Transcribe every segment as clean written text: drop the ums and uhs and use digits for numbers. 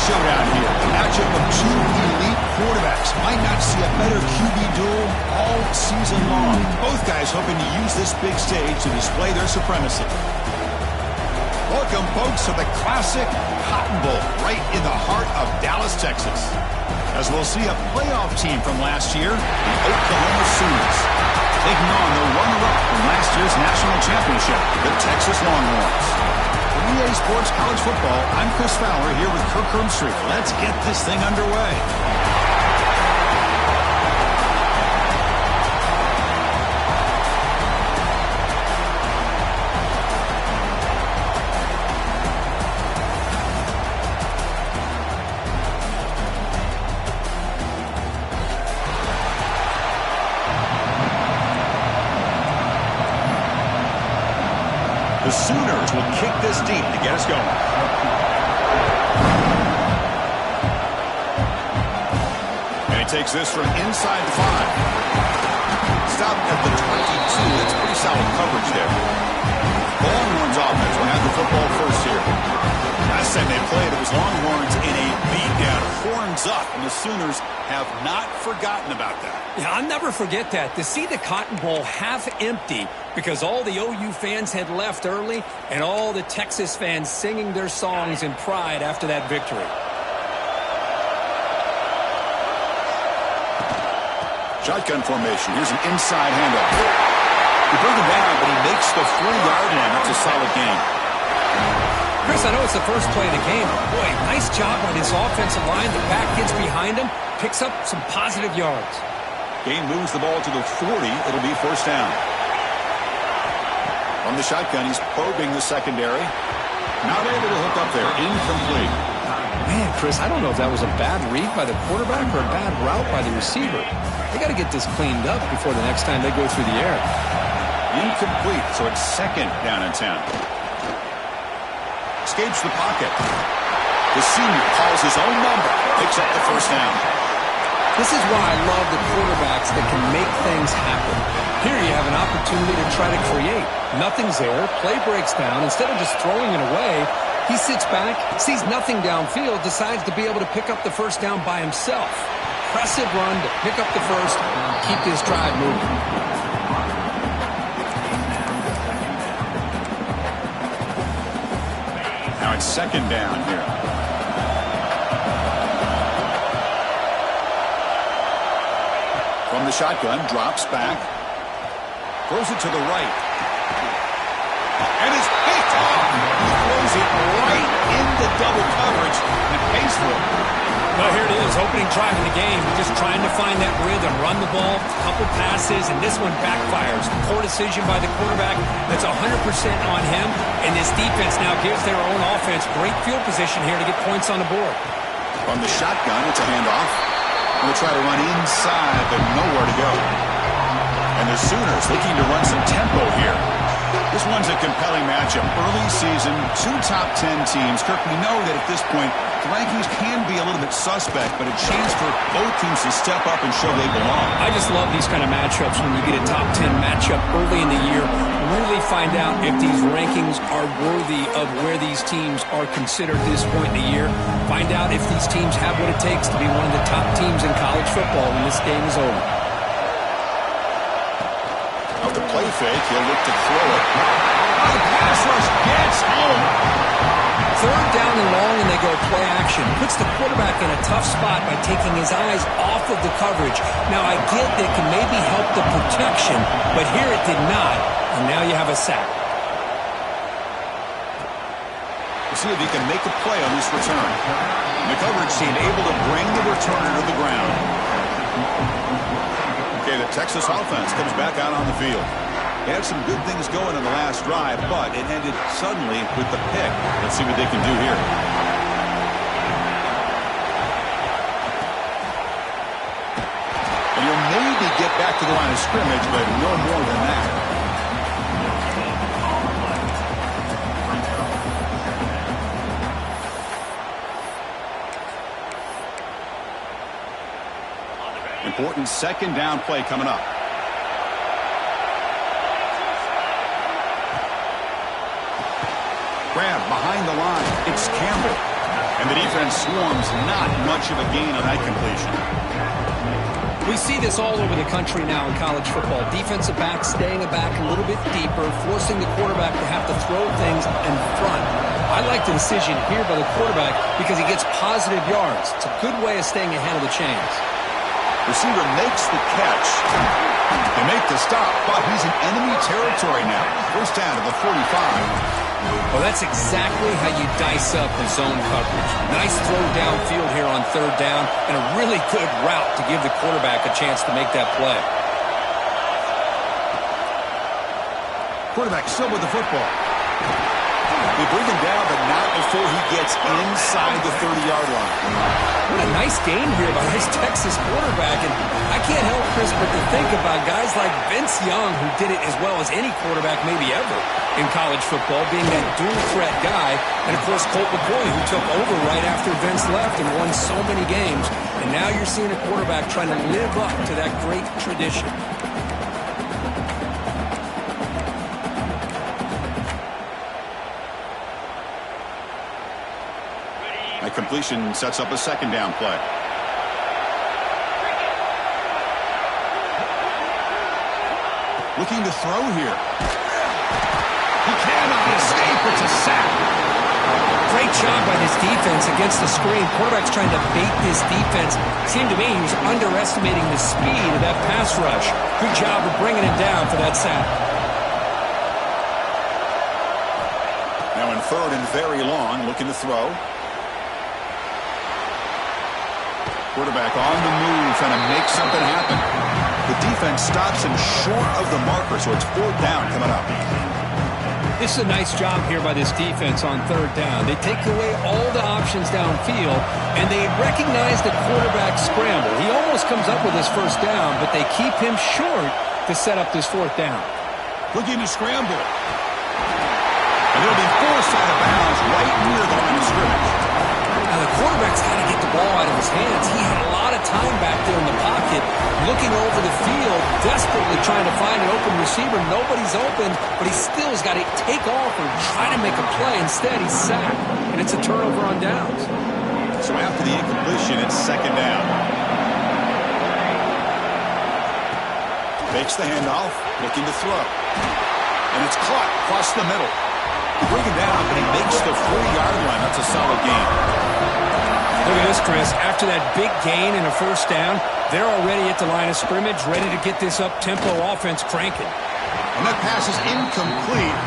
showdown here. A matchup of two elite quarterbacks. Might not see a better QB duel all season long. Both guys hoping to use this big stage to display their supremacy. Welcome, folks, to the classic Cotton Bowl right in the heart of Dallas, Texas. As we'll see a playoff team from last year, the Oklahoma Sooners, taking on the runner-up from last year's national championship, the Texas Longhorns. For EA Sports College Football, I'm Chris Fowler here with Kirk Herbstreit. Let's get this thing underway. The Sooners will kick this deep to get us going. And he takes this from inside the 5. Stopped at the 22. That's pretty solid coverage there. The Longhorns offense will have the football first here. Last time they played, it was Longhorns in a beatdown, horns up, and the Sooners have not forgotten about that. Yeah, I'll never forget that. To see the Cotton Bowl half empty because all the OU fans had left early and all the Texas fans singing their songs in pride after that victory. Shotgun formation. Here's an inside handoff. He brings him down, but he makes the 4-yard line. That's a solid gain. Chris, I know it's the first play of the game, but boy, nice job by this offensive line. The back gets behind him, picks up some positive yards. Gain moves the ball to the 40. It'll be first down. On the shotgun, he's probing the secondary. Not able to hook up there. Incomplete. Man, Chris, I don't know if that was a bad read by the quarterback or a bad route by the receiver. They got to get this cleaned up before the next time they go through the air. Incomplete, so it's second down and 10. Escapes the pocket. The senior calls his own number. Picks up the first down. This is why I love the quarterbacks that can make things happen. Here you have an opportunity to try to create. Nothing's there. Play breaks down. Instead of just throwing it away, he sits back, sees nothing downfield, decides to be able to pick up the first down by himself. Impressive run to pick up the first and keep this drive moving. Now it's second down here. From the shotgun, drops back. Throws it to the right. And it's picked off. He throws it right into double coverage and pays for it. Well, here it is, opening drive in the game. Just trying to find that rhythm, run the ball, a couple passes, and this one backfires. Poor decision by the quarterback. That's 100% on him, and this defense now gives their own offense great field position here to get points on the board. From the shotgun, it's a handoff. We'll try to run inside, but nowhere to go. And the Sooners looking to run some tempo here. This one's a compelling matchup. Early season, 2 top 10 teams. Kirk, we know that at this point, the rankings can be a little bit suspect, but a chance for both teams to step up and show they belong. I just love these kind of matchups when you get a top 10 matchup early in the year. Really find out if these rankings are worthy of where these teams are considered at this point in the year. Find out if these teams have what it takes to be one of the top teams in college football when this game is over. Of the play fake, he'll look to throw it. The pass rush gets home. Third down and long, and they go play action. Puts the quarterback in a tough spot by taking his eyes off of the coverage. Now, I get that can maybe help the protection, but here it did not, and now you have a sack. We'll see if he can make a play on this return. And the coverage team able to bring the returner to the ground. Okay, the Texas offense comes back out on the field. They had some good things going in the last drive, but it ended suddenly with the pick. Let's see what they can do here. And you'll maybe get back to the line of scrimmage, but no more than that. Important second down play coming up. Grab behind the line. It's Campbell. And the defense swarms, not much of a gain on that completion. We see this all over the country now in college football. Defensive backs staying back a little bit deeper, forcing the quarterback to have to throw things in front. I like the decision here by the quarterback because he gets positive yards. It's a good way of staying ahead of the chains. Receiver makes the catch. They make the stop, but he's in enemy territory now. First down to the 45. Well, that's exactly how you dice up the zone coverage. Nice throw downfield here on third down, and a really good route to give the quarterback a chance to make that play. Quarterback still with the football. They bring him down, but not before he gets inside the 30-yard line. What a nice game here by this Texas quarterback. And I can't help, Chris, but to think about guys like Vince Young, who did it as well as any quarterback maybe ever in college football, being that dual-threat guy. And, of course, Colt McCoy, who took over right after Vince left and won so many games. And now you're seeing a quarterback trying to live up to that great tradition. That completion sets up a second down play. Looking to throw here. He cannot escape. It's a sack. Great job by this defense against the screen. Quarterback's trying to bait this defense. Seemed to me he was underestimating the speed of that pass rush. Good job of bringing him down for that sack. Now in third and very long, looking to throw. Quarterback on the move, trying to make something happen. The defense stops him short of the marker, so it's fourth down coming up. This is a nice job here by this defense on third down. They take away all the options downfield, and they recognize the quarterback scramble. He almost comes up with his first down, but they keep him short to set up this fourth down. Looking to scramble. And he'll be forced out of bounds right near the line of scrimmage. Now, the quarterback's got to get the ball out of his hands. He had a lot of time back there in the pocket, looking over the field, desperately trying to find an open receiver. Nobody's open, but he still has got to take off and try to make a play. Instead, he's sacked, and it's a turnover on downs. So after the incompletion, it's second down. Fakes the handoff, looking to throw. And it's caught across the middle. Bring him down, but he makes the 40-yard line. That's a solid gain. Look at this, Chris. After that big gain and a first down, they're already at the line of scrimmage, ready to get this up-tempo offense cranking. And that pass is incomplete.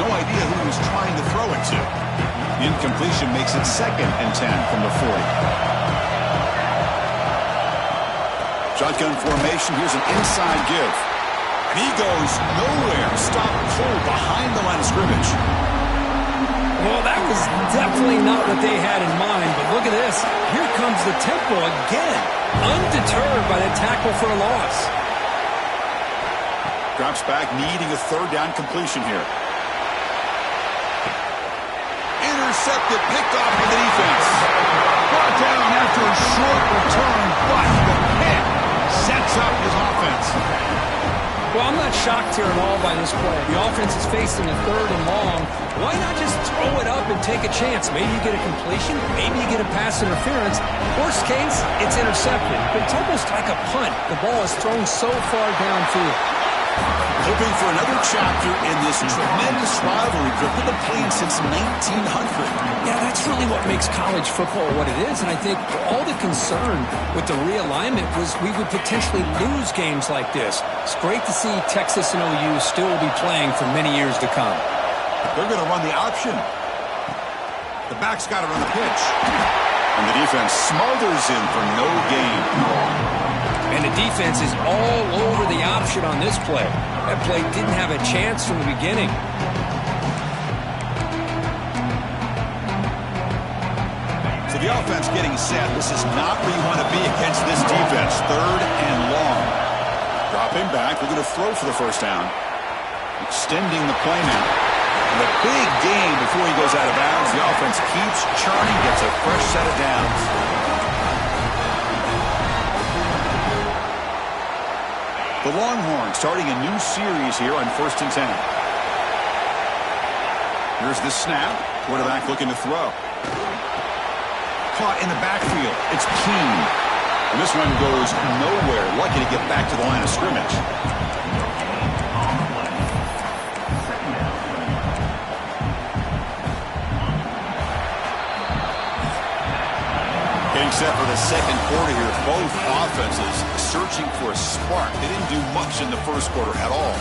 No idea who he was trying to throw it to. The incompletion makes it second and 10 from the 40. Shotgun formation. Here's an inside give. And he goes nowhere. Stop cold behind the line of scrimmage. Well, that was definitely not what they had in mind, but look at this. Here comes the tempo again, undeterred by the tackle for a loss. Drops back, needing a third down completion here. Intercepted, picked off by the defense. Brought down after a short return, but the pick sets up his offense. Well, I'm not shocked here at all by this play. The offense is facing a third and long. Why not just throw it up and take a chance? Maybe you get a completion. Maybe you get a pass interference. Worst case, it's intercepted. But it's almost like a punt. The ball is thrown so far downfield. Hoping for another chapter in this tremendous rivalry that have been playing since 1900. Yeah, that's really what makes college football what it is. And I think all the concern with the realignment was we would potentially lose games like this. It's great to see Texas and OU still be playing for many years to come. They're going to run the option. The back's got to run the pitch. And the defense smothers him for no gain. And the defense is all over the option on this play. That play didn't have a chance from the beginning. So the offense getting set. This is not where you want to be against this defense. Third and long. Dropping back. We're going to throw for the first down. Extending the play now. And a big gain before he goes out of bounds. The offense keeps churning, gets a fresh set of downs. The Longhorns starting a new series here on 1st and 10. Here's the snap. Quarterback looking to throw. caught in the backfield. It's Keene. And this one goes nowhere. Lucky to get back to the line of scrimmage. Getting set for the second quarter here. Both offenses searching for a spark. They didn't do much in the first quarter at all.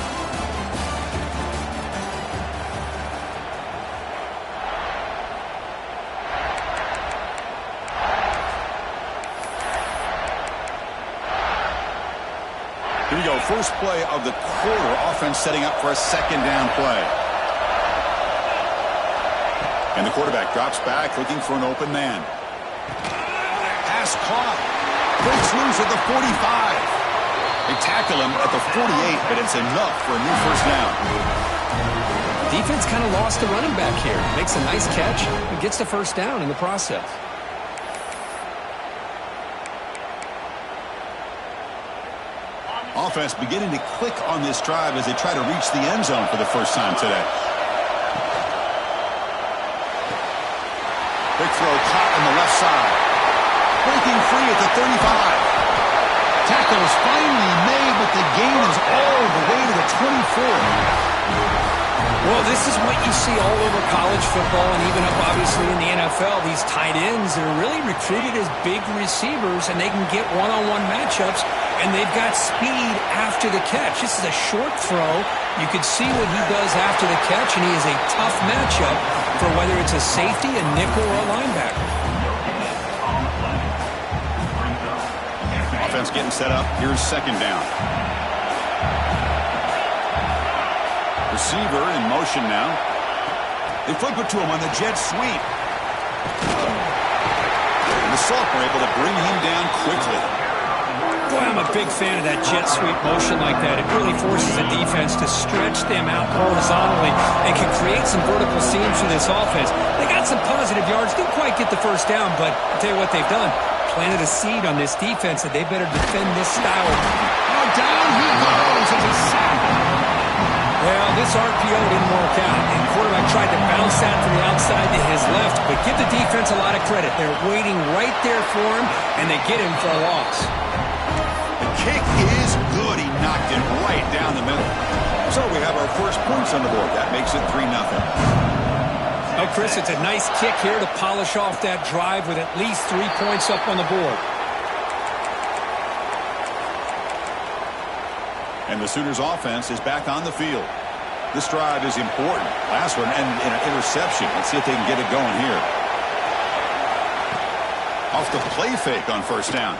Here we go. First play of the quarter. Offense setting up for a second down play. And the quarterback drops back looking for an open man. Pass caught. Breaks loose at the 45. They tackle him at the 48, but it's enough for a new first down. Defense kind of lost the running back here. Makes a nice catch and gets the first down in the process. Offense beginning to click on this drive as they try to reach the end zone for the first time today. Quick throw caught on the left side. Breaking free at the 35. Tackle is finally made, but the gain is all the way to the 24. Well, this is what you see all over college football and even up, obviously, in the NFL. These tight ends that are really recruited as big receivers, and they can get one-on-one matchups, and they've got speed after the catch. This is a short throw. You can see what he does after the catch, and he is a tough matchup for whether it's a safety, a nickel, or a linebacker. Offense getting set up. Here's second down. Receiver in motion now. They flip it to him on the jet sweep. And the Salk were able to bring him down quickly. Boy, I'm a big fan of that jet sweep motion like that. It really forces the defense to stretch them out horizontally and can create some vertical seams for this offense. They got some positive yards. Didn't quite get the first down, but I'll tell you what they've done. Planted a seed on this defense that they better defend this style. Oh, down he goes. It's a sack. Well, this RPO didn't work out, and quarterback tried to bounce that from the outside to his left, but give the defense a lot of credit. They're waiting right there for him, and they get him for a loss. The kick is good. He knocked it right down the middle. So we have our first points on the board. That makes it 3-0. Oh, Chris, it's a nice kick here to polish off that drive with at least 3 points up on the board. And the Sooners offense is back on the field. This drive is important. Last one and an interception. Let's see if they can get it going here. Off the play fake on first down.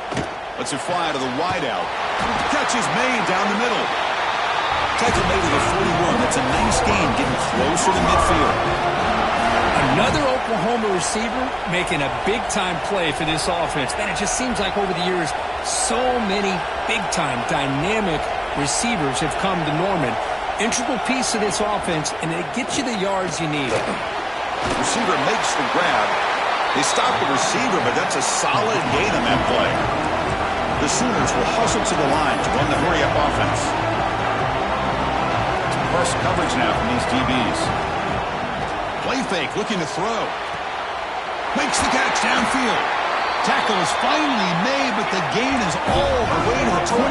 Lets it fly to the wideout. Catch is made down the middle. Tackle made to the 41. That's a nice gain getting closer to midfield. Another Oklahoma receiver making a big-time play for this offense. Man, it just seems like over the years, so many big-time, dynamic receivers have come to Norman. Integral piece of this offense, and it gets you the yards you need. Receiver makes the grab. They stop the receiver, but that's a solid gain on that play. The Sooners will hustle to the line to run the hurry-up offense. Press coverage now from these DBs. Play fake, looking to throw. Makes the catch downfield. Tackle is finally made, but the gain is all the way to the 24.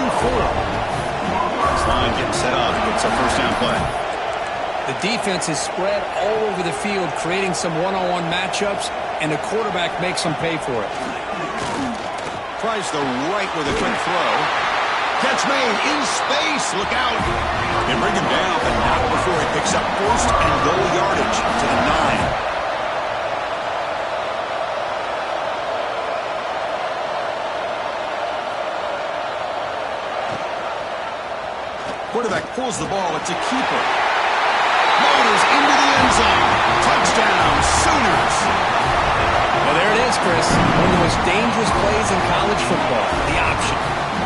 This line getting set up. It's a first down play. The defense is spread all over the field, creating some one-on-one matchups, and the quarterback makes them pay for it. Tries the right with a quick throw. Catch made in space. Look out. They bring him down, but not before he picks up first and goal yardage to the 9. Quarterback pulls the ball. It's a keeper. Motors into the end zone. Touchdown, Sooners. Well, there it is, Chris. One of the most dangerous plays in college football, the option.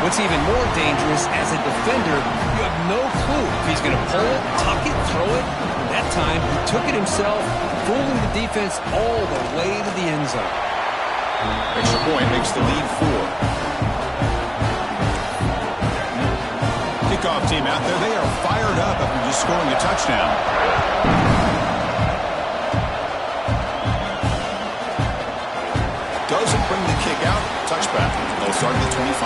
What's even more dangerous, as a defender, you have no clue if he's going to pull it, tuck it, throw it. That time, he took it himself, fooling the defense all the way to the end zone. Extra point makes the lead 4. Kickoff team out there. They are fired up after just scoring a touchdown. Doesn't starting at 25.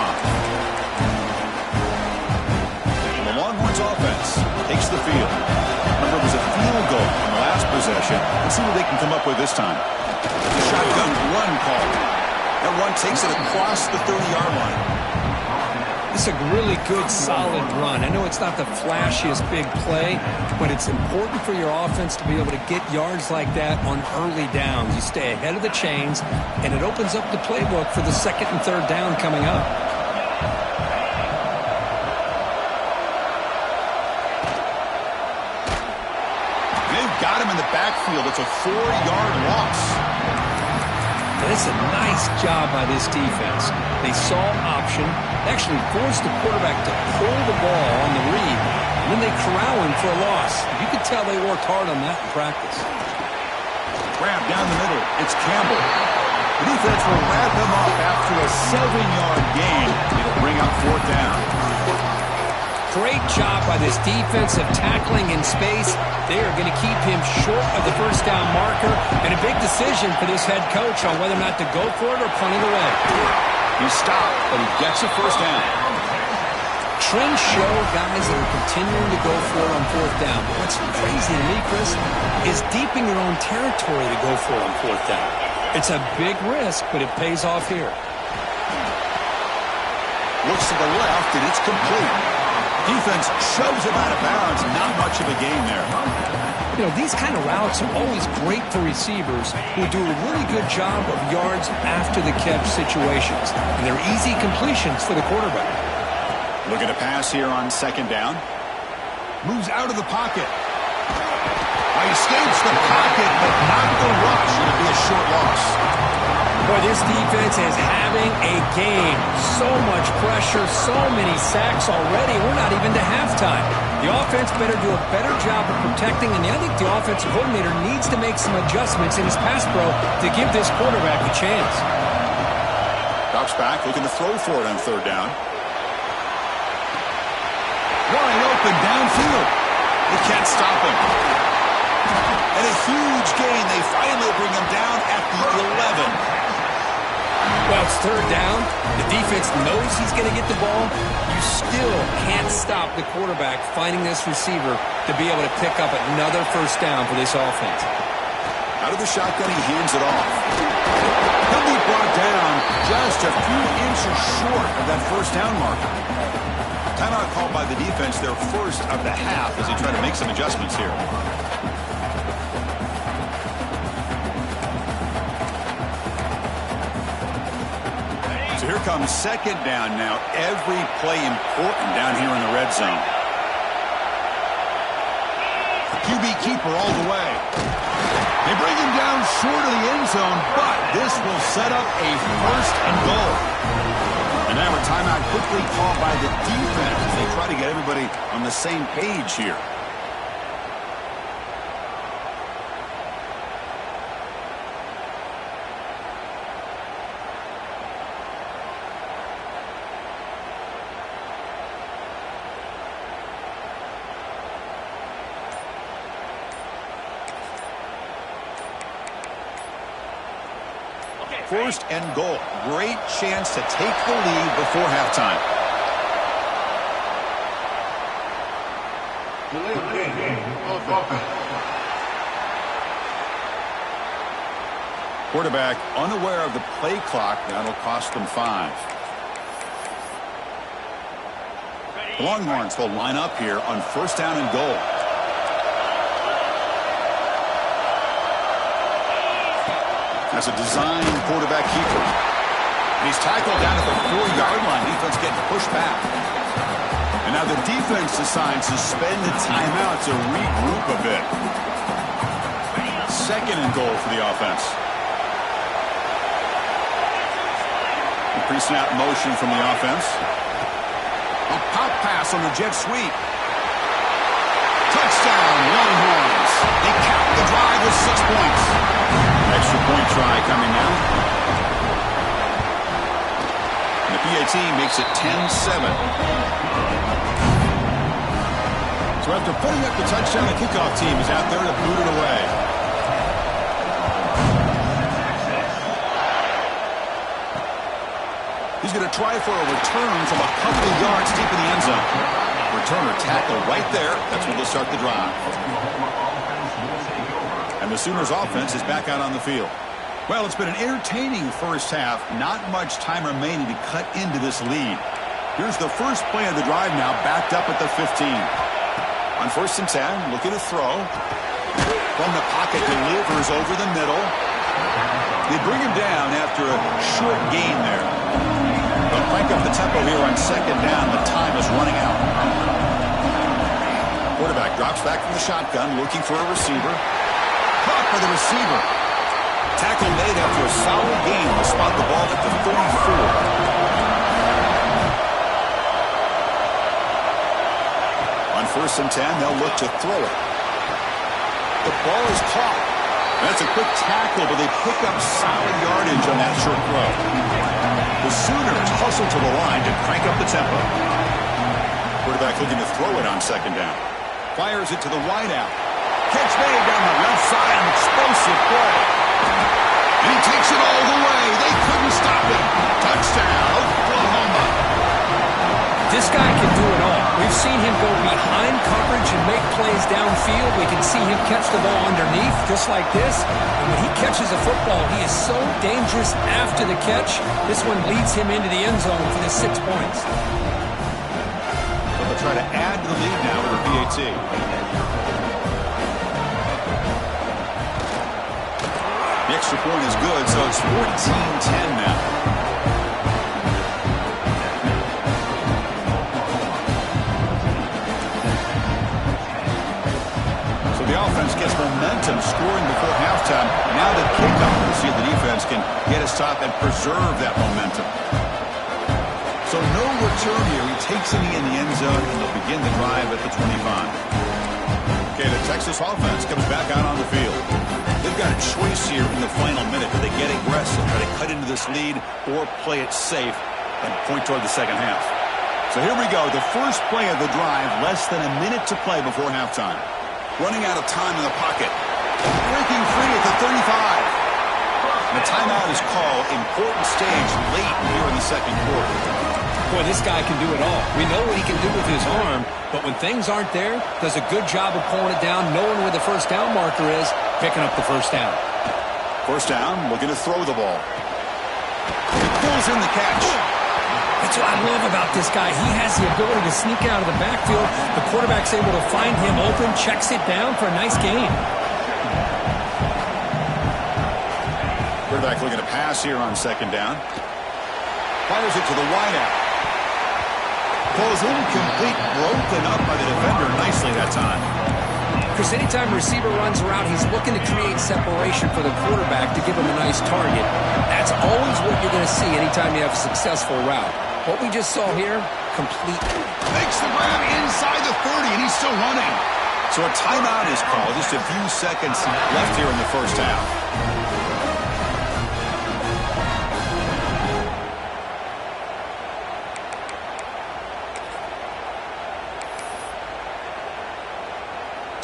The Longhorns offense takes the field. Remember, it was a field goal on the last possession. Let's see what they can come up with this time. The shotgun run call. That run takes it across the 30-yard line. It's a really good, solid run. I know it's not the flashiest big play, but it's important for your offense to be able to get yards like that on early downs. You stay ahead of the chains, and it opens up the playbook for the second and third down coming up. They've got him in the backfield. It's a 4-yard loss. And it's a nice job by this defense. They saw option, actually forced the quarterback to pull the ball on the read, and then they corral him for a loss. You could tell they worked hard on that in practice. Grab down the middle. It's Campbell. The defense will wrap him up after a 7-yard gain. It'll bring up 4th down. Great job by this defensive tackling in space. They are going to keep him short of the first down marker, and a big decision for this head coach on whether or not to go for it or punt it away. He stopped, but he gets a first down. Trends show guys that are continuing to go for it on 4th down. But what's crazy to me, Chris, is deep in your own territory to go for it on 4th down. It's a big risk, but it pays off here. Looks to the left, and it's complete. Defense shoves him out of bounds. Not much of a gain there. You know, these kind of routes are always great for receivers who do a really good job of yards after the catch situations. And they're easy completions for the quarterback. Look at a pass here on 2nd down. Moves out of the pocket. He escapes the pocket, but not the rush. It'll be a short loss. Boy, this defense is having a game. So much pressure, so many sacks already. We're not even to halftime. The offense better do a better job of protecting, and I think the offensive coordinator needs to make some adjustments in his pass pro to give this quarterback a chance. Drops back, looking to throw for it on 3rd down. Wide open downfield. They can't stop him. And a huge gain. They finally bring him down at the 11. Well, it's 3rd down. The defense knows he's going to get the ball. You still can't stop the quarterback finding this receiver to be able to pick up another first down for this offense. Out of the shotgun, he hands it off. He'll be brought down just a few inches short of that first down marker. Timeout called by the defense, their first of the half, as they try to make some adjustments here. So here comes 2nd down now. Every play important down here in the red zone. QB keeper all the way. They bring him down short of the end zone, but this will set up a 1st and goal. And now a timeout quickly called by the defense as they try to get everybody on the same page here. First and goal. Great chance to take the lead before halftime. Quarterback unaware of the play clock. That'll cost them 5. The Longhorns will line up here on 1st down and goal. That's a design quarterback keeper. And he's tackled down at the 4-yard line. Defense getting pushed back. And now the defense decides to spend the timeout to regroup a bit. 2nd and goal for the offense. The pre-snap motion from the offense. A pop pass on the jet sweep. Touchdown, Longhorns. They cap the drive with 6 points. Extra point try coming now. And the PAT makes it 10-7. So after putting up the touchdown, the kickoff team is out there to boot it away. He's going to try for a return from a couple of yards deep in the end zone. Returner tackle right there. That's where they'll start the drive. And the Sooners offense is back out on the field. Well, it's been an entertaining first half. Not much time remaining to cut into this lead. Here's the first play of the drive now, backed up at the 15. On 1st and 10, looking to throw. From the pocket, delivers over the middle. They bring him down after a short gain there. They'll crank up the tempo here on 2nd down. The time is running out. Quarterback drops back from the shotgun, looking for a receiver. Caught by the receiver. Tackle made after a solid gain to spot the ball at the 34. On 1st and 10, they'll look to throw it. The ball is caught. That's a quick tackle, but they pick up solid yardage on that short throw. The Sooners hustle to the line to crank up the tempo. Quarterback looking to throw it on 2nd down. Fires it to the wideout. Catch made down the left side. An explosive play. And he takes it all the way. They couldn't stop him. Touchdown, Oklahoma. This guy can do it all. We've seen him go behind coverage and make plays downfield. We can see him catch the ball underneath, just like this. And when he catches a football, he is so dangerous after the catch. This one leads him into the end zone for the 6 points. So they'll try to add to the lead now with a PAT. The extra point is good, so it's 14-10 now. The offense gets momentum scoring before halftime. Now the kickoff. We'll see if the defense can get a stop and preserve that momentum. So no return here. He takes it in the end zone, and they'll begin the drive at the 25. Okay, the Texas offense comes back out on the field. They've got a choice here in the final minute. Do they get aggressive, try to cut into this lead, or play it safe and point toward the second half? So here we go. The first play of the drive, less than a minute to play before halftime. Running out of time in the pocket. Breaking free at the 35. And the timeout is called. Important stage late here in the second quarter. Boy, this guy can do it all. We know what he can do with his arm, but when things aren't there, does a good job of pulling it down, knowing where the first down marker is, picking up the first down. First down, looking to throw the ball. He pulls in the catch. That's what I love about this guy. He has the ability to sneak out of the backfield. The quarterback's able to find him open, checks it down for a nice gain. Quarterback looking to pass here on 2nd down. Fires it to the wideout. Pulls incomplete, broken up by the defender nicely that time. Because anytime a receiver runs around, he's looking to create separation for the quarterback to give him a nice target. That's always what you're going to see anytime you have a successful route. What we just saw here, complete. Makes the grab inside the 30, and he's still running. So a timeout is called. Just a few seconds left here in the first half.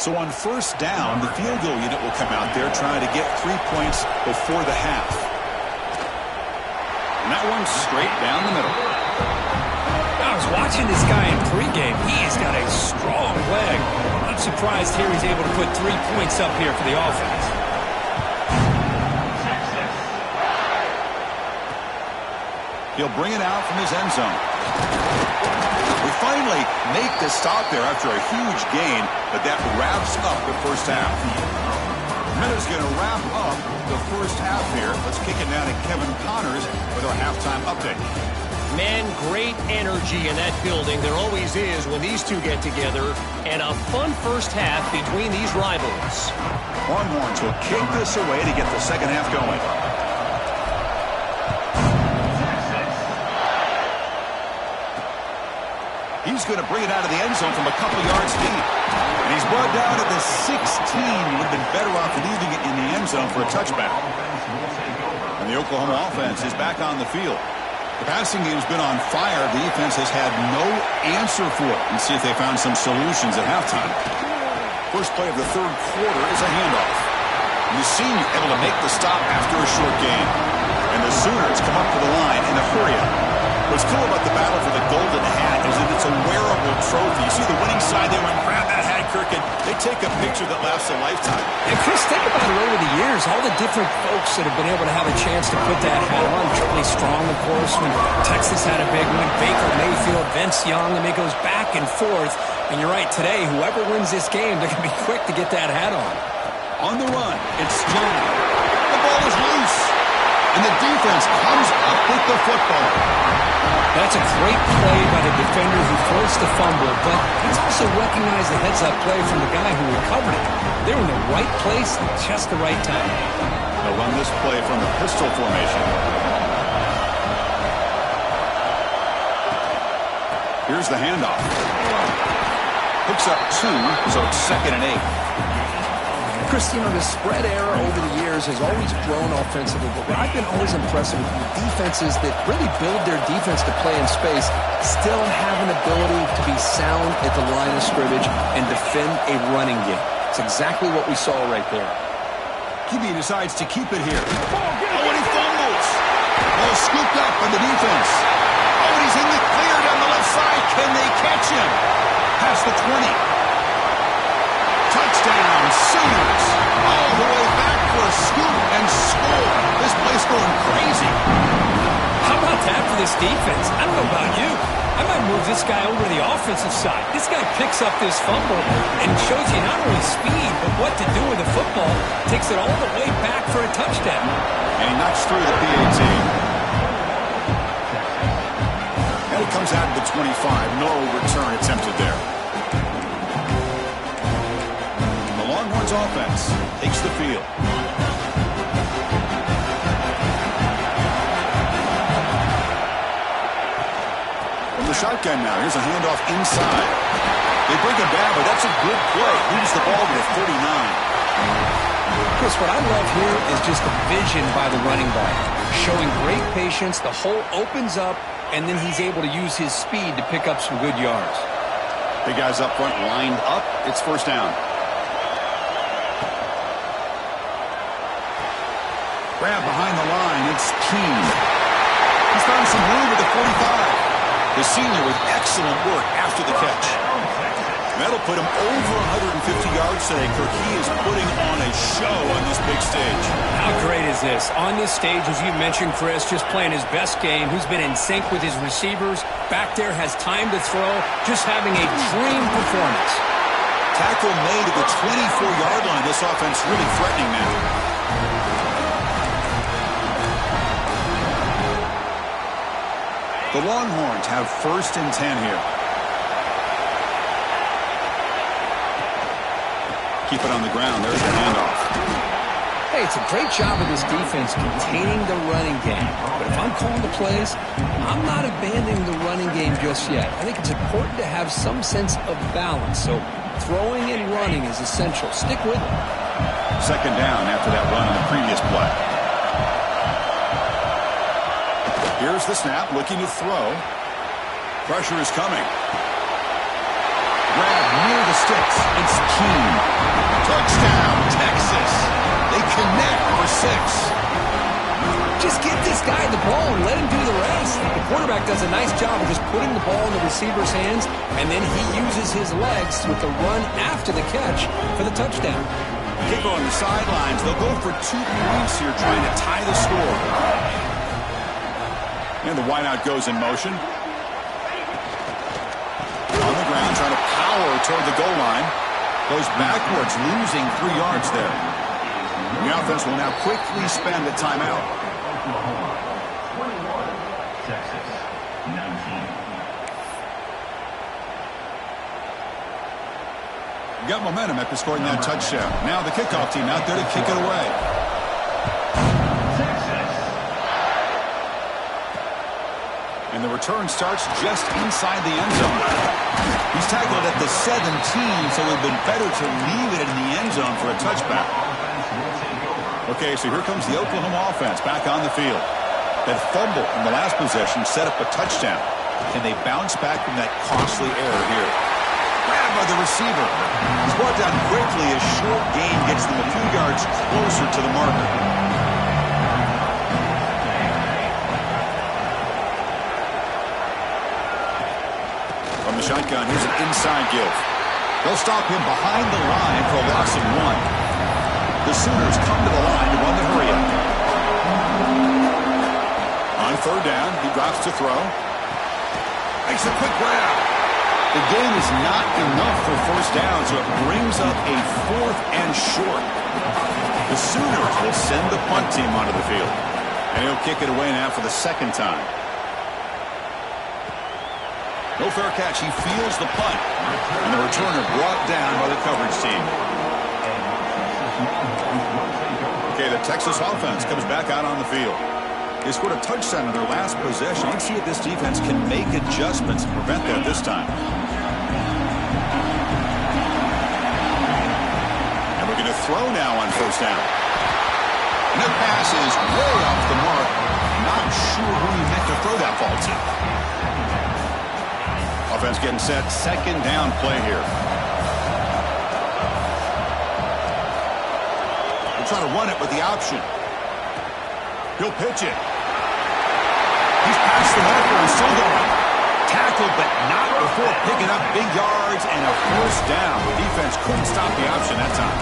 So on first down, the field goal unit will come out there trying to get 3 points before the half. And that one's straight down the middle. I was watching this guy in pregame. He's got a strong leg. I'm surprised here he's able to put 3 points up here for the offense. He'll bring it out from his end zone. We finally make the stop there after a huge gain, but that wraps up the first half. Minute's going to wrap up the first half here. Let's kick it down to Kevin Connors with our halftime update. Man, great energy in that building. There always is when these two get together. And a fun first half between these rivals. Longhorns will kick this away to get the second half going. He's going to bring it out of the end zone from a couple yards deep. And he's brought down at the 16. Would have been better off leaving it in the end zone for a touchback. And the Oklahoma offense is back on the field. The passing game's been on fire. The defense has had no answer for it. And see if they found some solutions at halftime. First play of the third quarter is a handoff. And the senior able to make the stop after a short gain. And the Sooners come up to the line in a hurry-up. What's cool about the battle for the golden hat is that it's a wearable trophy. You see the winning side, they went and grab that hat, Kirk, and they take a picture that lasts a lifetime. And Chris, think about it over the years, all the different folks that have been able to have a chance to put that hat on. Charlie Strong, of course, when Texas had a big one. Baker Mayfield, Vince Young, and it goes back and forth. And you're right, today, whoever wins this game, they're going to be quick to get that hat on. On the run, it's John. The ball is loose, and the defense comes up with the football. That's a great play by the defender who forced the fumble, but let's also recognize the heads-up play from the guy who recovered it. They're in the right place at just the right time. They'll run this play from the pistol formation. Here's the handoff. Hooks up 2, so it's 2nd and 8. Cristiano, the spread error over the years has always grown offensively, but what I've been always impressed with defenses that really build their defense to play in space still have an ability to be sound at the line of scrimmage and defend a running game. It's exactly what we saw right there. QB decides to keep it here. Oh, and he fumbles. Ball scooped up by the defense. Oh, and he's in the clear down the left side. Can they catch him? Past the 20. Touchdown, Sooners. All the way back for a scoop and score. This place going crazy. How about that for this defense? I don't know about you. I might move this guy over to the offensive side. This guy picks up this fumble and shows you not only speed, but what to do with the football. Takes it all the way back for a touchdown. And he knocks through the PAT. And it comes out of the 25. No return attempted there. The Longhorns offense takes the field. From the shotgun now, here's a handoff inside. They bring him down, but that's a good play. Moves the ball to the 39. Chris, what I love here is just the vision by the running back. Showing great patience, the hole opens up, and then he's able to use his speed to pick up some good yards. Big guys up front lined up. It's first down. Grab behind the line. It's Keene. He's found some room at the 45. The senior with excellent work after the catch. That'll put him over 150 yards today. Kirk, he is putting on a show on this big stage. How great is this? On this stage, as you mentioned, Chris, just playing his best game. Who's been in sync with his receivers. Back there, has time to throw. Just having a dream performance. Tackle made at the 24-yard line. This offense really threatening now. The Longhorns have 1st and 10 here. Keep it on the ground. There's the handoff. Hey, it's a great job of this defense containing the running game. But if I'm calling the plays, I'm not abandoning the running game just yet. I think it's important to have some sense of balance. So throwing and running is essential. Stick with it. 2nd down after that run on the previous play. Here's the snap, looking to throw. Pressure is coming. Grab near the sticks. It's Keene. Touchdown, Texas. They connect for 6. Just get this guy the ball and let him do the rest. The quarterback does a nice job of just putting the ball in the receiver's hands, and then he uses his legs with the run after the catch for the touchdown. Kicker on the sidelines. They'll go for 2 points here, trying to tie the score. And the wideout goes in motion. On the ground, trying to power toward the goal line. Goes backwards, losing 3 yards there. The offense will now quickly spend a timeout. Texas, 19. Got momentum after scoring that touchdown. Now the kickoff team out there to kick it away. And the return starts just inside the end zone. He's tackled at the 17, so it would have been better to leave it in the end zone for a touchback. Okay, so here comes the Oklahoma offense back on the field. That fumble in the last possession set up a touchdown. Can they bounce back from that costly error here? Grabbed by the receiver. He's brought down quickly. A short gain gets them a few yards closer to the marker. shotgun. Here's an inside give. They'll stop him behind the line for a loss of 1. The Sooners come to the line to run the hurry up. On third down, he drops to throw. Makes a quick grab. The gain is not enough for first down, so it brings up a 4th and short. The Sooners will send the punt team onto the field. And he'll kick it away now for the second time. No fair catch. He fields the punt. And the returner brought down by the coverage team. Okay, the Texas offense comes back out on the field. They scored a touchdown in their last possession. Let's see if this defense can make adjustments to prevent that this time. And we're going to throw now on first down. And the pass is way off the mark. Not sure who he meant to throw that ball to. Offense getting set. Second down play here. We'll try to run it with the option. He'll pitch it. He's past the marker and still going. Tackled, but not before picking up big yards and a first down. The defense couldn't stop the option that time.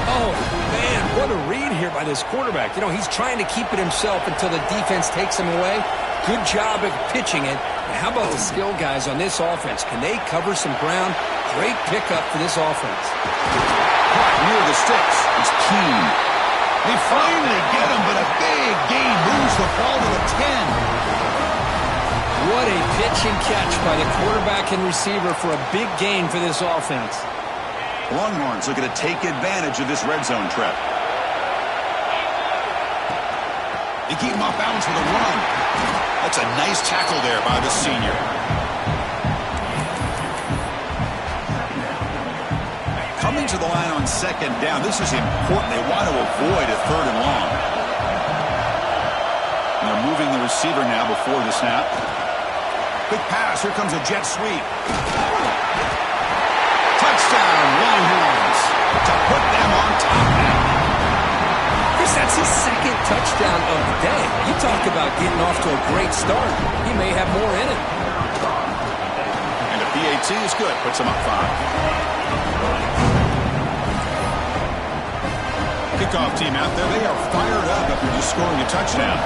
Oh, man, what a read here by this quarterback. You know, he's trying to keep it himself until the defense takes him away. Good job of pitching it. And how about the skill guys on this offense? Can they cover some ground? Great pickup for this offense. Caught near the sticks. It's Keene. They finally get him, but a big gain moves the ball to the 10. What a pitch and catch by the quarterback and receiver for a big gain for this offense. The Longhorns looking to take advantage of this red zone trap. They keep him off balance with a run. That's a nice tackle there by the senior. Coming to the line on second down. This is important. They want to avoid a third and long. And they're moving the receiver now before the snap. Quick pass. Here comes a jet sweep. Touchdown, Longhorns. To put them on top now. Chris, that's his second touchdown of the day. You talk about getting off to a great start. He may have more in it. And the PAT is good. Puts him up 5. Kickoff team out there. They are fired up after just scoring a touchdown.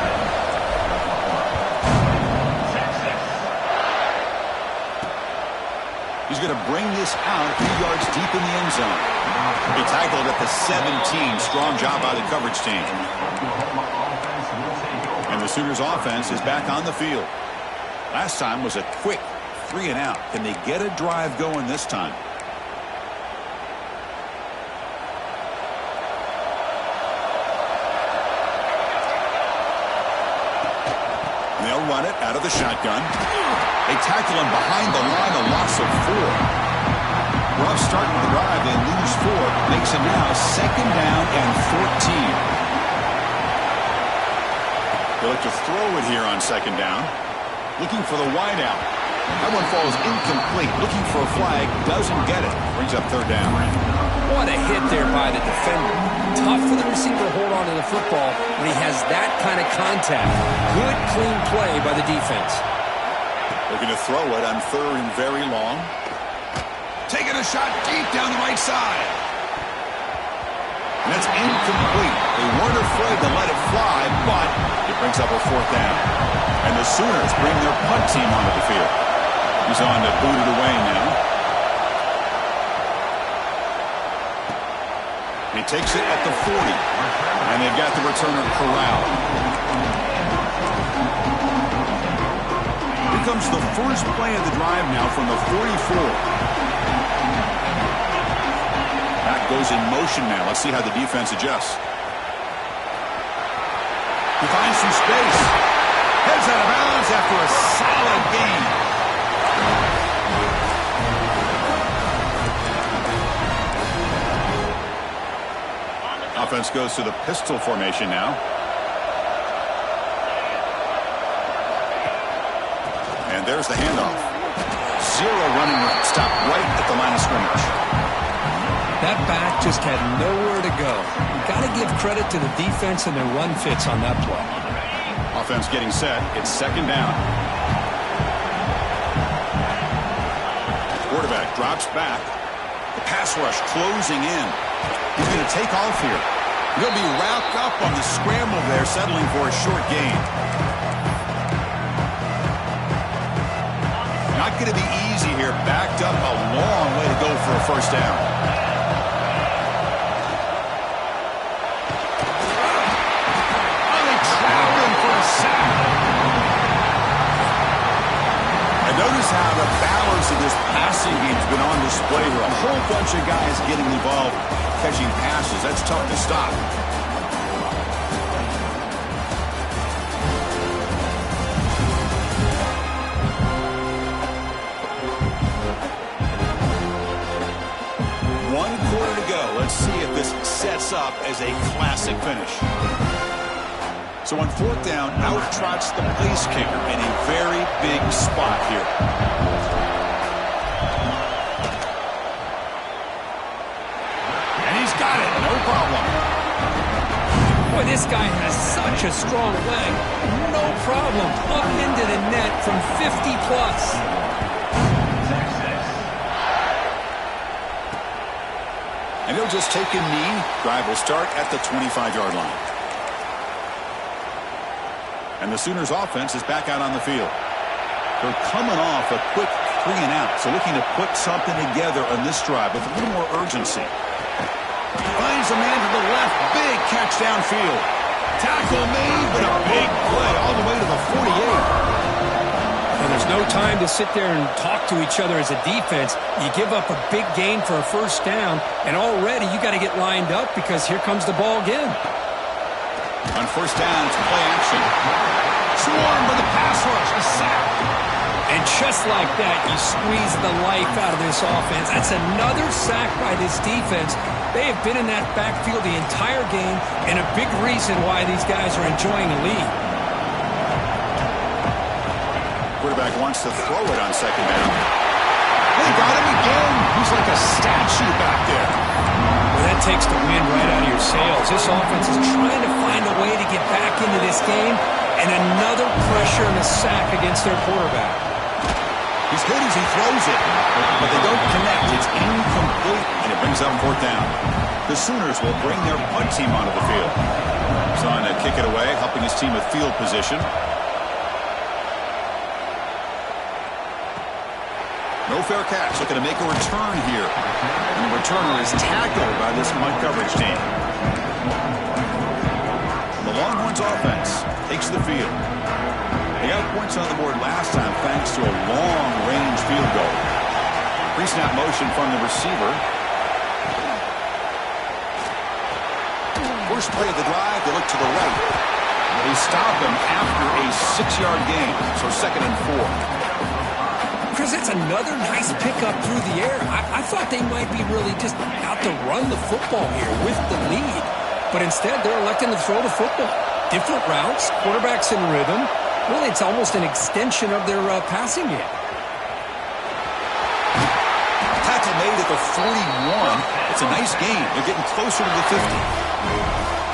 He's going to bring this out a few yards deep in the end zone. He tackled at the 17. Strong job by the coverage team. And the Sooners offense is back on the field. Last time was a quick 3 and out. Can they get a drive going this time? They'll run it out of the shotgun. They tackle him behind the line, a loss of 4. Rough starting the drive, they lose 4. Makes it now second down and 14. They look to throw it here on second down. Looking for the wideout. That one falls incomplete. Looking for a flag, doesn't get it. Brings up third down. What a hit there by the defender. Tough for the receiver to hold on to the football when he has that kind of contact. Good, clean play by the defense. Looking to throw it on third and very long. Taking a shot deep down the right side. And that's incomplete. They weren't afraid to let it fly, but it brings up a fourth down. And the Sooners bring their punt team onto the field. He's on to boot it away now. He takes it at the 40. And they've got the returner corralled. Here comes the first play of the drive now from the 44. That goes in motion now. Let's see how the defense adjusts. He finds some space. Heads out of bounds after a solid gain. Offense goes to the pistol formation now. And there's the handoff. 0 running room. Stop right at the line of scrimmage. That back just had nowhere to go. You've got to give credit to the defense and their run fits on that play. Offense getting set. It's second down. quarterback drops back. The pass rush closing in. He's going to take off here. He'll be wrapped up on the scramble there, settling for a short gain. Not going to be easy here. Backed up a long way to go for a first down. Oh, they trapped him for a sack. And notice how the balance of this passing game has been on display here. A whole bunch of guys getting involved catching passes. That's tough to stop. One quarter to go. Let's see if this sets up as a classic finish. So on fourth down, out trots the place kicker in a very big spot here. And he's got it. No problem. Boy, this guy has such a strong leg. No problem. Up into the net from 50 plus. And he'll just take a knee. Drive will start at the 25-yard line. And the Sooners offense is back out on the field. They're coming off a quick 3 and out, so looking to put something together on this drive with a little more urgency. Finds a man to the left. Big catch downfield. Tackle made, but a big play all the way to the 48. And there's no time to sit there and talk to each other as a defense. You give up a big gain for a first down, and already you got to get lined up because here comes the ball again. On first down, it's play action. Swarmed by the pass rush. A sack. And just like that, you squeeze the life out of this offense. That's another sack by this defense. They have been in that backfield the entire game, and a big reason why these guys are enjoying the lead. Quarterback wants to throw it on second down. They got him again. He's like a statue back there. Well, that takes the wind right out of your sails. This offense is trying to find a way to get back into this game, and another pressure and a sack against their quarterback. He's good as he throws it, but they don't connect. It's incomplete, and it brings up fourth down. The Sooners will bring their punt team onto the field. He's on to kick it away, helping his team with field position. No fair catch, looking to make a return here. And the returner is tackled by this punt coverage team. The Longhorns offense takes the field. They got points on the board last time thanks to a long-range field goal. Pre-snap motion from the receiver. First play of the drive, they look to the right. They stop him after a 6-yard gain, so 2nd and 4. Chris, that's another nice pickup through the air. I thought they might be really just out to run the football here with the lead. But instead, they're electing to throw the football. Different routes, quarterbacks in rhythm. Really, it's almost an extension of their passing game. Tackle made at the 41. It's a nice gain. They're getting closer to the 50.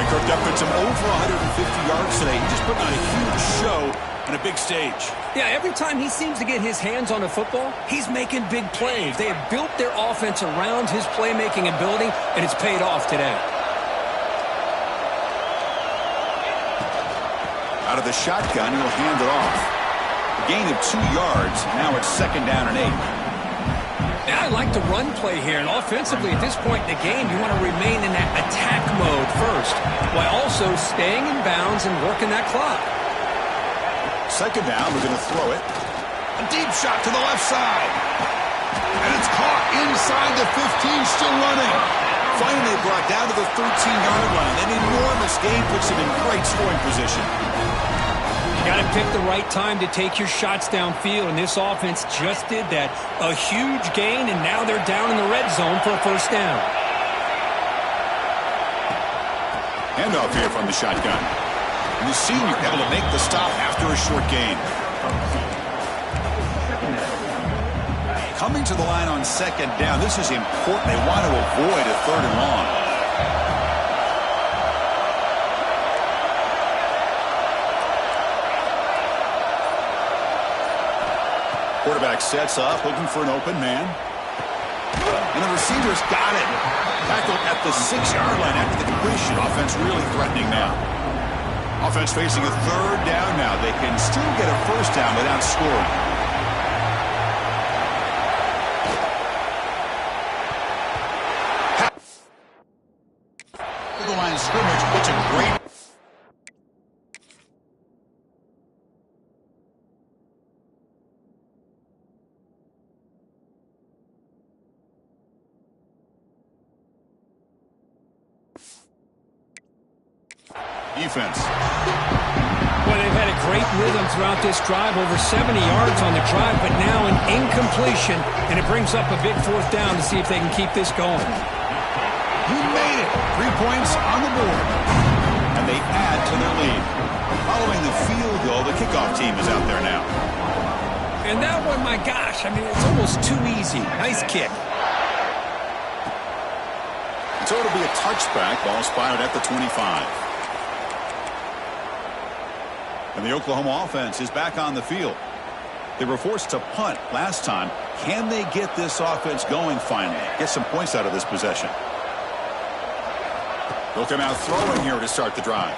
And Kirk puts him over 150 yards today. He just put on a huge show on a big stage. Yeah, every time he seems to get his hands on the football, he's making big plays. They have built their offense around his playmaking ability, and it's paid off today. Out of the shotgun, he'll hand it off. A gain of 2 yards. Now it's 2nd down and 8. Yeah, I like the run play here, and offensively at this point in the game, you want to remain in that attack mode first, while also staying in bounds and working that clock. 2nd down, we're going to throw it. A deep shot to the left side. And it's caught inside the 15, still running. Finally brought down to the 13-yard line. An enormous gain puts him in great scoring position. You got to pick the right time to take your shots downfield, and this offense just did that. A huge gain, and now they're down in the red zone for a first down. Handoff here from the shotgun. And the senior able to make the stop after a short gain. Coming to the line on 2nd down. This is important. They want to avoid a 3rd and long. Quarterback sets up, looking for an open man. receivers got it. Tackled at the 6-yard line after the completion. Offense really threatening now. Offense facing a third down now. They can still get a first down without scoring. The line of scrimmage, which a great... defense. Well, they've had a great rhythm throughout this drive, over 70 yards on the drive, but now an incompletion, and it brings up a big fourth down to see if they can keep this going. He made it. 3 points on the board. And they add to their lead. Following the field goal, the kickoff team is out there now. And that one, my gosh, I mean, it's almost too easy. Nice kick. So it'll be a touchback. Ball spotted at the 25. And the Oklahoma offense is back on the field. They were forced to punt last time. Can they get this offense going finally? Get some points out of this possession. They'll come out throwing here to start the drive.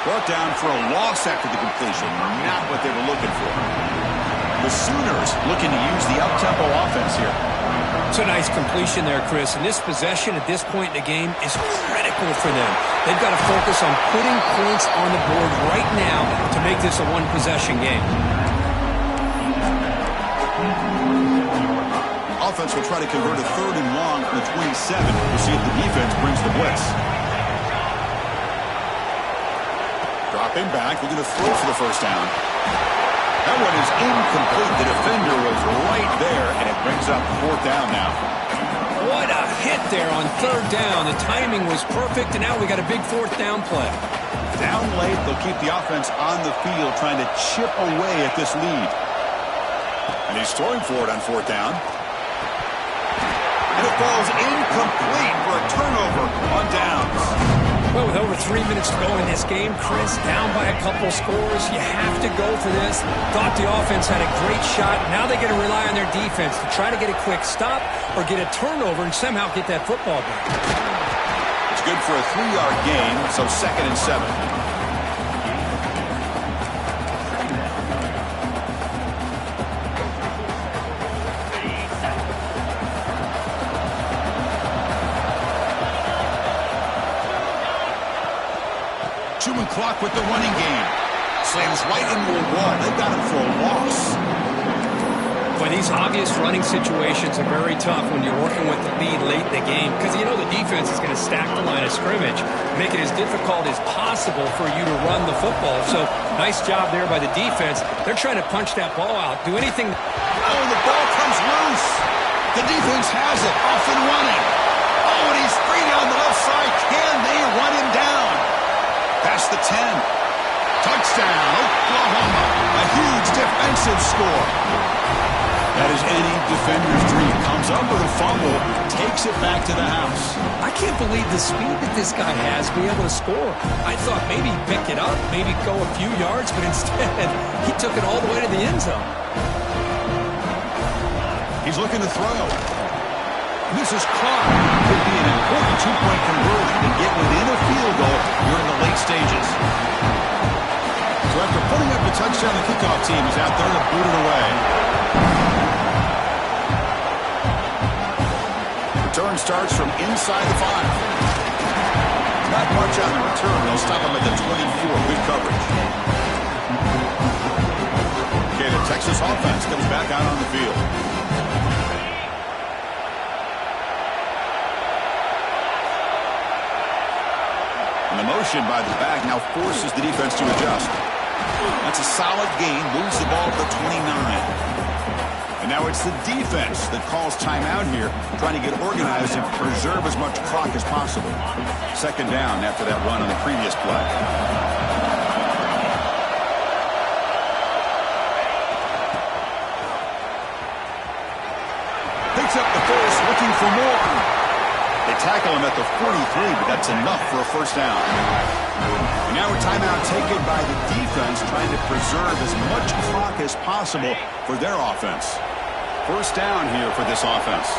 Brought down for a loss after the completion. Not what they were looking for. The Sooners looking to use the up-tempo offense here. It's a nice completion there, Chris. And this possession at this point in the game is critical for them. They've got to focus on putting points on the board right now to make this a one-possession game. Offense will try to convert a third and long from the 27. We'll see if the defense brings the blitz. Dropping back, looking to throw for the first down. That one is incomplete. The defender was right there, and it brings up fourth down now. What a hit there on third down. The timing was perfect, and now we got a big fourth down play. Down late, they'll keep the offense on the field, trying to chip away at this lead. And he's throwing for it on fourth down. And it falls incomplete for a turnover on downs. Well, with over 3 minutes to go in this game, Chris, down by a couple scores, you have to go for this. Thought the offense had a great shot. Now they got to rely on their defense to try to get a quick stop or get a turnover and somehow get that football back. It's good for a 3-yard gain, so 2nd and 7. Chewing clock with the running game. Slams right into a wall. They've got him for a loss. Boy, these obvious running situations are very tough when you're working with the lead late in the game because you know the defense is going to stack the line of scrimmage, make it as difficult as possible for you to run the football. So, nice job there by the defense. They're trying to punch that ball out, do anything. Oh, the ball comes loose. The defense has it, off and running. Oh, and he's free down the left side. Can they run him down? Past the 10. Touchdown, Oklahoma. A huge defensive score. That is any defender's dream. Comes up with a fumble, takes it back to the house. I can't believe the speed that this guy has to be able to score. I thought maybe he'd pick it up, maybe go a few yards, but instead he took it all the way to the end zone. He's looking to throw. This is caught. Could be an important 2-point conversion to get within a field goal during the late stages. So after putting up the touchdown, the kickoff team is out there to boot it away. Return starts from inside the 5. Not much on the return. They'll stop him at the 24. Good coverage. Okay, the Texas offense comes back out on the field. The motion by the back now forces the defense to adjust. That's a solid gain, moves the ball to the 29. And now it's the defense that calls timeout here, trying to get organized and preserve as much clock as possible. 2nd down after that run on the previous play. Picks up the first, looking for more. They tackle him at the 43, but that's enough for a first down. And now a timeout taken by the defense, trying to preserve as much clock as possible for their offense. first down here for this offense.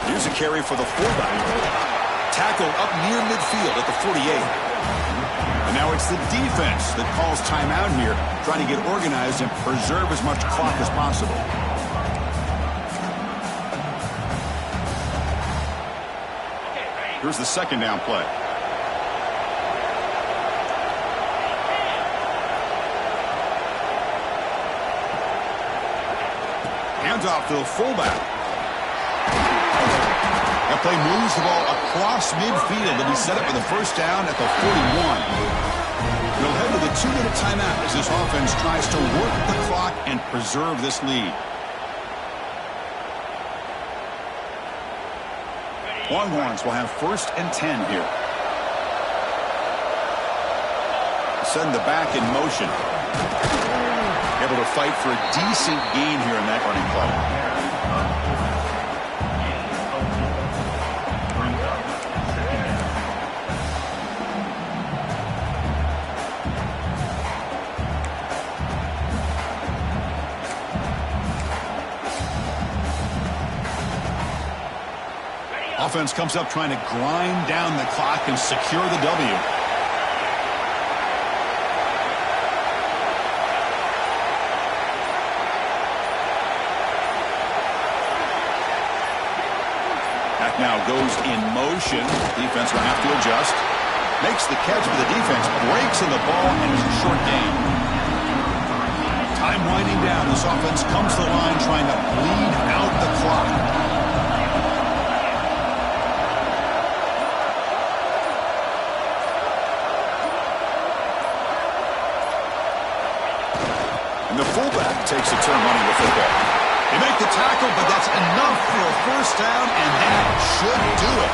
Here's a carry for the fullback. Tackled up near midfield at the 48. And now it's the defense that calls timeout here, trying to get organized and preserve as much clock as possible. Here's the second down play. Handoff to the fullback. That play moves the ball across midfield to be set up for the first down at the 41. They'll head to the 2-minute timeout as this offense tries to work the clock and preserve this lead. Longhorns will have 1st and 10 here. Send the back in motion. Able to fight for a decent gain here in that running play. Offense comes up trying to grind down the clock and secure the W. Back now goes in motion. Defense will have to adjust. Makes the catch, but the defense breaks in the ball and it's a short gain. Time winding down. This offense comes to the line trying to bleed out the clock. The fullback takes a turn running the football. They make the tackle, but that's enough for a first down, and that should do it.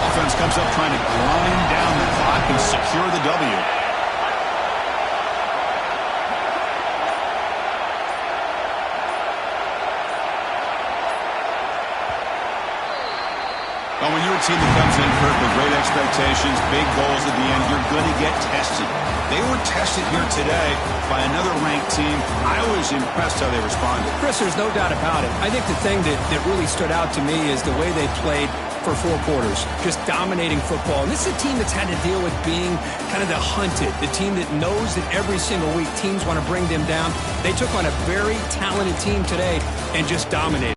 Offense comes up trying to grind down the clock and secure the W. Well, when you're a team that comes in, Kirk, with great expectations, big goals at the end, you're going to get tested. They were tested here today by another ranked team. I was impressed how they responded. Chris, there's no doubt about it. I think the thing that really stood out to me is the way they played for 4 quarters, just dominating football. And this is a team that's had to deal with being kind of the hunted, the team that knows that every single week teams want to bring them down. They took on a very talented team today and just dominated.